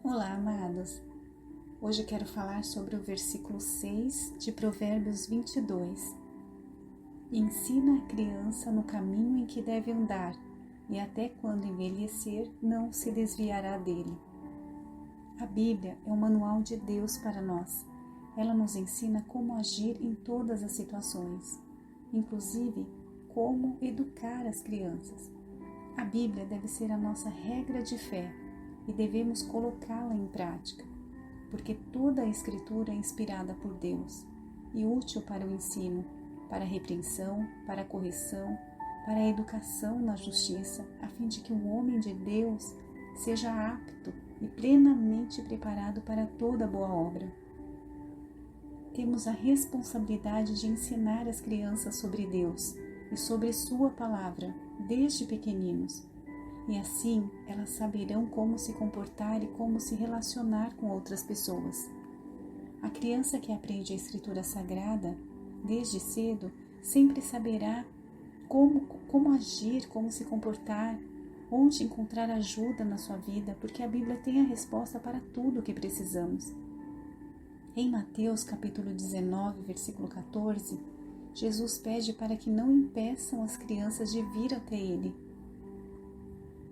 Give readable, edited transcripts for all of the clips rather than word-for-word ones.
Olá, amados! Hoje quero falar sobre o versículo 6 de Provérbios 22. Ensina a criança no caminho em que deve andar, e até quando envelhecer não se desviará dele. A Bíblia é um manual de Deus para nós. Ela nos ensina como agir em todas as situações, inclusive como educar as crianças. A Bíblia deve ser a nossa regra de fé e devemos colocá-la em prática, porque toda a Escritura é inspirada por Deus e útil para o ensino, para a repreensão, para a correção, para a educação na justiça, a fim de que o homem de Deus seja apto e plenamente preparado para toda boa obra. Temos a responsabilidade de ensinar as crianças sobre Deus e sobre sua palavra, desde pequeninos. E assim elas saberão como se comportar e como se relacionar com outras pessoas. A criança que aprende a Escritura Sagrada, desde cedo, sempre saberá como agir, como se comportar, onde encontrar ajuda na sua vida, porque a Bíblia tem a resposta para tudo o que precisamos. Em Mateus capítulo 19, versículo 14, Jesus pede para que não impeçam as crianças de vir até Ele.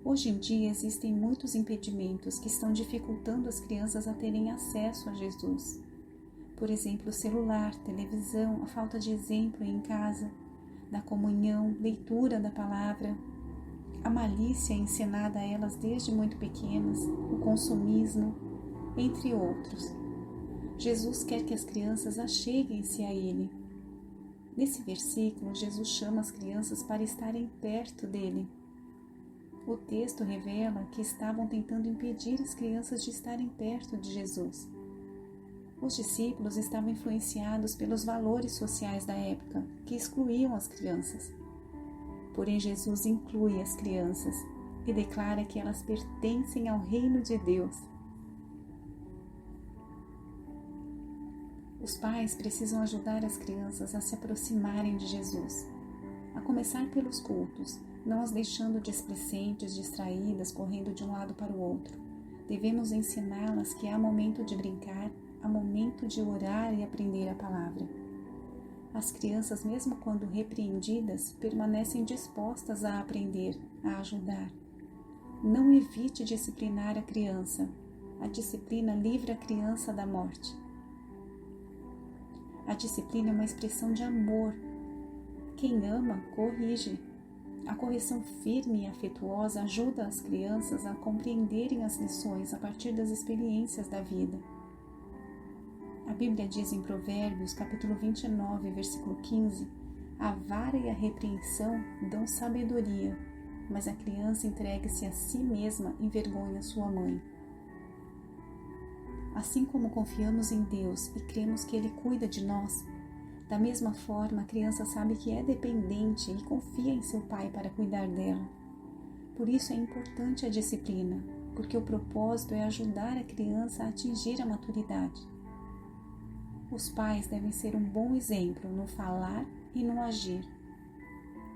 Hoje em dia existem muitos impedimentos que estão dificultando as crianças a terem acesso a Jesus. Por exemplo, o celular, televisão, a falta de exemplo em casa, da comunhão, leitura da palavra, a malícia ensinada a elas desde muito pequenas, o consumismo, entre outros. Jesus quer que as crianças acheguem-se a Ele. Nesse versículo, Jesus chama as crianças para estarem perto dele. O texto revela que estavam tentando impedir as crianças de estarem perto de Jesus. Os discípulos estavam influenciados pelos valores sociais da época, que excluíam as crianças. Porém, Jesus inclui as crianças e declara que elas pertencem ao reino de Deus. Os pais precisam ajudar as crianças a se aproximarem de Jesus, a começar pelos cultos, não as deixando displicentes, distraídas, correndo de um lado para o outro. Devemos ensiná-las que há momento de brincar, há momento de orar e aprender a palavra. As crianças, mesmo quando repreendidas, permanecem dispostas a aprender, a ajudar. Não evite disciplinar a criança. A disciplina livra a criança da morte. A disciplina é uma expressão de amor. Quem ama, corrige. A correção firme e afetuosa ajuda as crianças a compreenderem as lições a partir das experiências da vida. A Bíblia diz em Provérbios, capítulo 29, versículo 15, a vara e a repreensão dão sabedoria, mas a criança entregue-se a si mesma envergonha sua mãe. Assim como confiamos em Deus e cremos que Ele cuida de nós, da mesma forma, a criança sabe que é dependente e confia em seu pai para cuidar dela. Por isso é importante a disciplina, porque o propósito é ajudar a criança a atingir a maturidade. Os pais devem ser um bom exemplo no falar e no agir.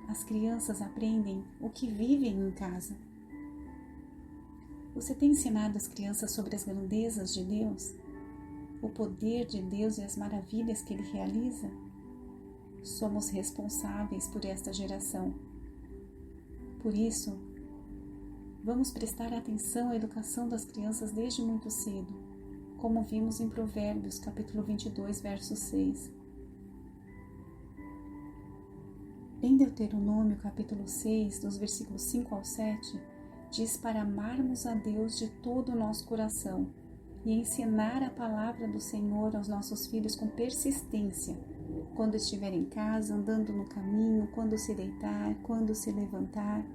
As crianças aprendem o que vivem em casa. Você tem ensinado as crianças sobre as grandezas de Deus? O poder de Deus e as maravilhas que Ele realiza? Somos responsáveis por esta geração. Por isso, vamos prestar atenção à educação das crianças desde muito cedo, como vimos em Provérbios, capítulo 22, verso 6. Em Deuteronômio, capítulo 6, dos versículos 5 ao 7, diz para amarmos a Deus de todo o nosso coração e ensinar a palavra do Senhor aos nossos filhos com persistência, quando estiver em casa, andando no caminho, quando se deitar, quando se levantar.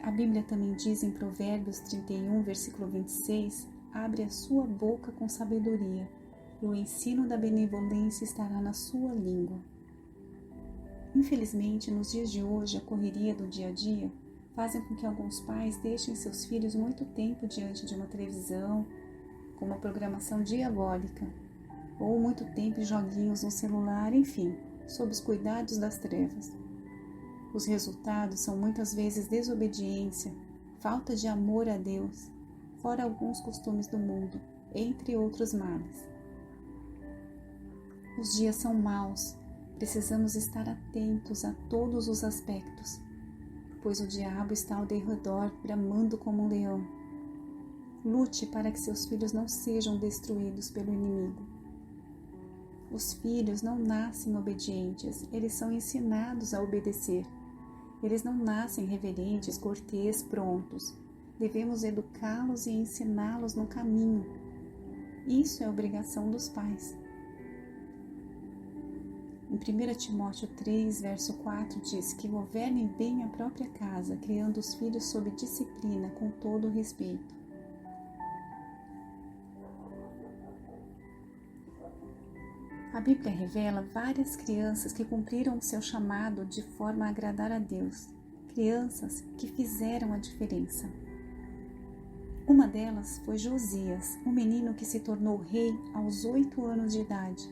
A Bíblia também diz em Provérbios 31, versículo 26, abre a sua boca com sabedoria, e o ensino da benevolência estará na sua língua. Infelizmente, nos dias de hoje, a correria do dia a dia fazem com que alguns pais deixem seus filhos muito tempo diante de uma televisão, com uma programação diabólica, ou muito tempo em joguinhos no celular, enfim, sob os cuidados das trevas. Os resultados são muitas vezes desobediência, falta de amor a Deus fora alguns costumes do mundo, entre outros males. Os dias são maus, precisamos estar atentos a todos os aspectos, pois o diabo está ao derredor, bramando como um leão. Lute para que seus filhos não sejam destruídos pelo inimigo. Os filhos não nascem obedientes, eles são ensinados a obedecer. Eles não nascem reverentes, cortês, prontos. Devemos educá-los e ensiná-los no caminho. Isso é obrigação dos pais. Em 1 Timóteo 3, verso 4, diz que governem bem a própria casa, criando os filhos sob disciplina, com todo o respeito. A Bíblia revela várias crianças que cumpriram o seu chamado de forma a agradar a Deus, crianças que fizeram a diferença. Uma delas foi Josias, um menino que se tornou rei aos 8 anos de idade.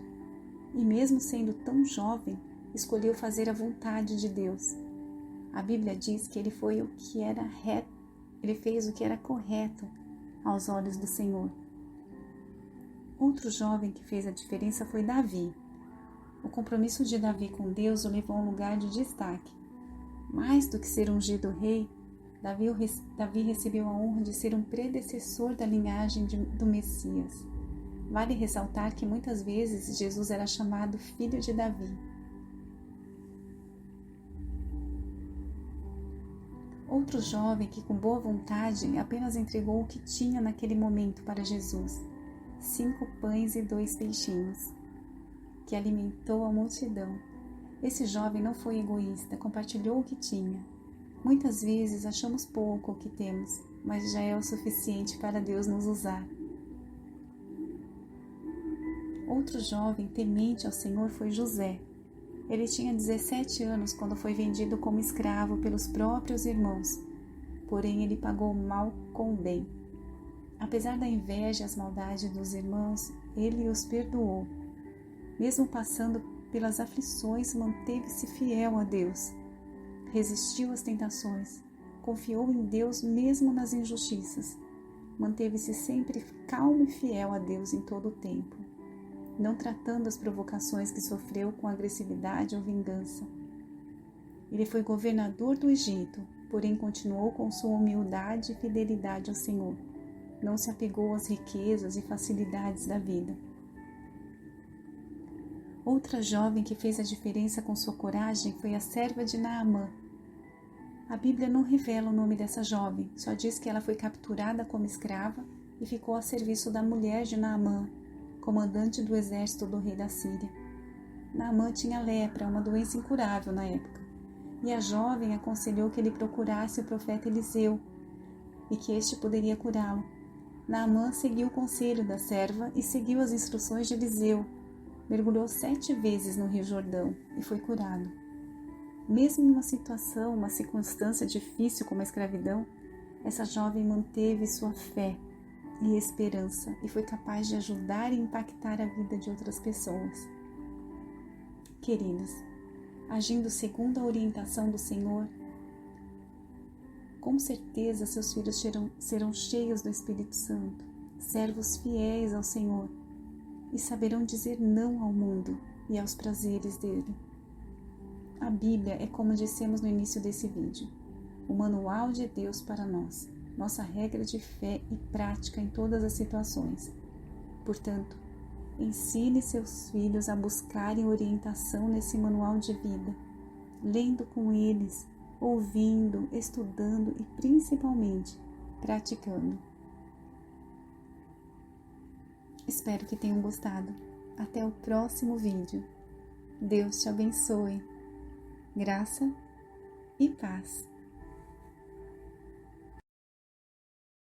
E mesmo sendo tão jovem, escolheu fazer a vontade de Deus. A Bíblia diz que ele fez o que era correto aos olhos do Senhor. Outro jovem que fez a diferença foi Davi. O compromisso de Davi com Deus o levou a um lugar de destaque. Mais do que ser ungido rei, Davi recebeu a honra de ser um predecessor da linhagem do Messias. Vale ressaltar que muitas vezes Jesus era chamado filho de Davi. Outro jovem que com boa vontade apenas entregou o que tinha naquele momento para Jesus, 5 pães e 2 peixinhos, que alimentou a multidão. Esse jovem não foi egoísta, compartilhou o que tinha. Muitas vezes achamos pouco o que temos, mas já é o suficiente para Deus nos usar. Outro jovem temente ao Senhor foi José. Ele tinha 17 anos quando foi vendido como escravo pelos próprios irmãos, porém ele pagou o mal com o bem. Apesar da inveja e as maldades dos irmãos, ele os perdoou. Mesmo passando pelas aflições, manteve-se fiel a Deus. Resistiu às tentações, confiou em Deus mesmo nas injustiças. Manteve-se sempre calmo e fiel a Deus em todo o tempo, não tratando as provocações que sofreu com agressividade ou vingança. Ele foi governador do Egito, porém continuou com sua humildade e fidelidade ao Senhor. Não se apegou às riquezas e facilidades da vida. Outra jovem que fez a diferença com sua coragem foi a serva de Naamã. A Bíblia não revela o nome dessa jovem, só diz que ela foi capturada como escrava e ficou a serviço da mulher de Naamã, comandante do exército do rei da Síria. Naamã tinha lepra, uma doença incurável na época, e a jovem aconselhou que ele procurasse o profeta Eliseu e que este poderia curá-lo. Naamã seguiu o conselho da serva e seguiu as instruções de Eliseu. Mergulhou 7 vezes no Rio Jordão e foi curado. Mesmo em uma circunstância difícil como a escravidão, essa jovem manteve sua fé e esperança e foi capaz de ajudar e impactar a vida de outras pessoas. Queridos, agindo segundo a orientação do Senhor, com certeza seus filhos serão cheios do Espírito Santo, servos fiéis ao Senhor, e saberão dizer não ao mundo e aos prazeres dele. A Bíblia é como dissemos no início desse vídeo, o manual de Deus para nós, nossa regra de fé e prática em todas as situações. Portanto, ensine seus filhos a buscarem orientação nesse manual de vida, lendo com eles, ouvindo, estudando e principalmente praticando. Espero que tenham gostado. Até o próximo vídeo. Deus te abençoe. Graça e paz.